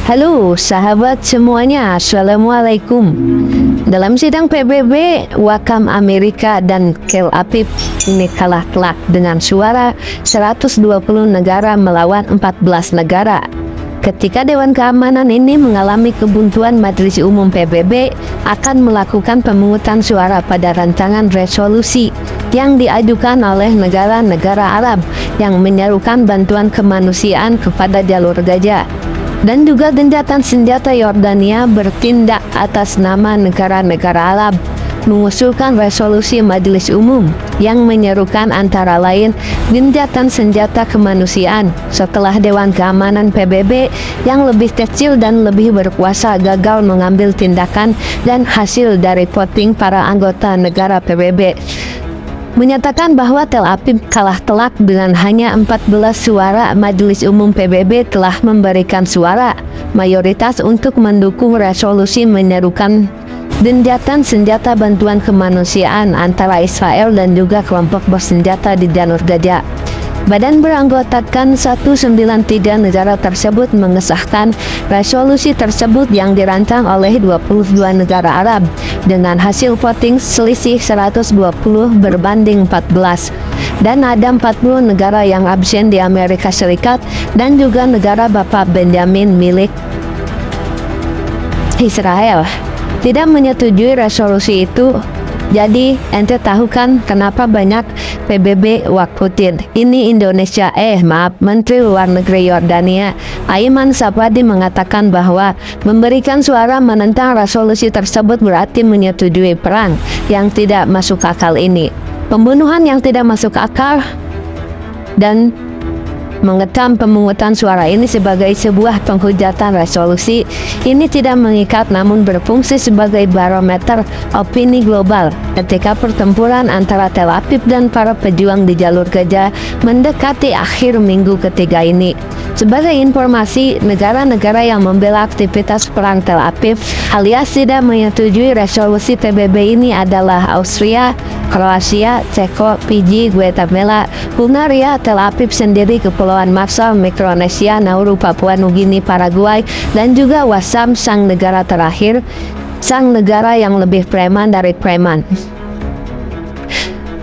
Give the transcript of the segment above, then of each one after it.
Halo sahabat semuanya, Assalamualaikum. Dalam sidang PBB, Wakam Amerika dan Tel Aviv ini kalah telak dengan suara 120 negara melawan 14 negara. Ketika Dewan Keamanan ini mengalami kebuntuan, Majelis Umum PBB akan melakukan pemungutan suara pada rancangan resolusi yang diajukan oleh negara-negara Arab yang menyerukan bantuan kemanusiaan kepada jalur Gaza. Dan juga gencatan senjata Yordania bertindak atas nama negara-negara Arab mengusulkan resolusi Majelis Umum yang menyerukan antara lain gencatan senjata kemanusiaan setelah Dewan Keamanan PBB yang lebih kecil dan lebih berkuasa gagal mengambil tindakan dan hasil dari voting para anggota negara PBB menyatakan bahwa Tel Aviv kalah telak dengan hanya 14 suara. Majelis Umum PBB telah memberikan suara mayoritas untuk mendukung resolusi menyerukan gencatan senjata bantuan kemanusiaan antara Israel dan juga kelompok bersenjata di jalur Gaza. Badan beranggotakan 193 negara tersebut mengesahkan resolusi tersebut yang dirancang oleh 22 negara Arab dengan hasil voting selisih 120 berbanding 14. Dan ada 40 negara yang absen di Amerika Serikat dan juga negara Bapak Benjamin milik Israel tidak menyetujui resolusi itu. Jadi ente tahu kan kenapa banyak PBB wakutin? Ini Indonesia, Menteri Luar Negeri Yordania Aiman Safadi mengatakan bahwa memberikan suara menentang resolusi tersebut berarti menyetujui perang yang tidak masuk akal ini, pembunuhan yang tidak masuk akal, dan mengecam pemungutan suara ini sebagai sebuah penghujatan. Resolusi ini tidak mengikat namun berfungsi sebagai barometer opini global ketika pertempuran antara Tel Aviv dan para pejuang di jalur Gaza mendekati akhir minggu ketiga ini. Sebagai informasi, negara-negara yang membela aktivitas perang Tel Aviv alias tidak menyetujui resolusi PBB ini adalah Austria, Kroasia, Ceko, Fiji, Guatemala, Hungaria, Tel Aviv sendiri, Kepulauan Marshall, Mikronesia, Nauru, Papua Nugini, Paraguay, dan juga Wasam, sang negara terakhir, sang negara yang lebih preman dari preman.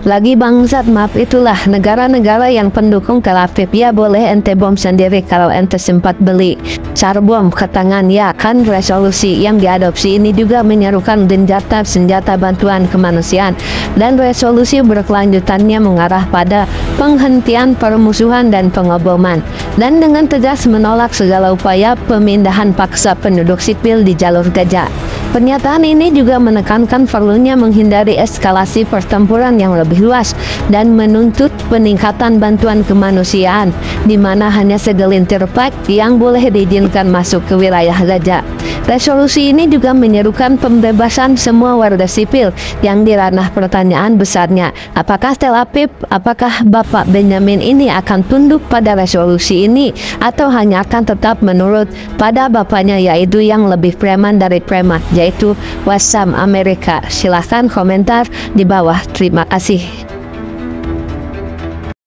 Lagi bangsat, maaf, itulah negara-negara yang pendukung Tel Aviv. Ya boleh ente bom sendiri kalau ente sempat beli car bom ke tangan. Ya kan, resolusi yang diadopsi ini juga menyerukan gencatan senjata bantuan kemanusiaan, dan resolusi berkelanjutannya mengarah pada penghentian permusuhan dan pengeboman, dan dengan tegas menolak segala upaya pemindahan paksa penduduk sipil di jalur Gaza. Pernyataan ini juga menekankan perlunya menghindari eskalasi pertempuran yang lebih luas dan menuntut peningkatan bantuan kemanusiaan, di mana hanya segelintir pihak yang boleh diizinkan masuk ke wilayah Gaza. Resolusi ini juga menyerukan pembebasan semua warga sipil yang di ranah pertanyaan besarnya, apakah Tel Aviv, apakah Bapak Benjamin ini akan tunduk pada resolusi ini atau hanya akan tetap menurut pada bapaknya, yaitu yang lebih preman dari preman, yaitu Wasam Amerika. Silahkan komentar di bawah. Terima kasih.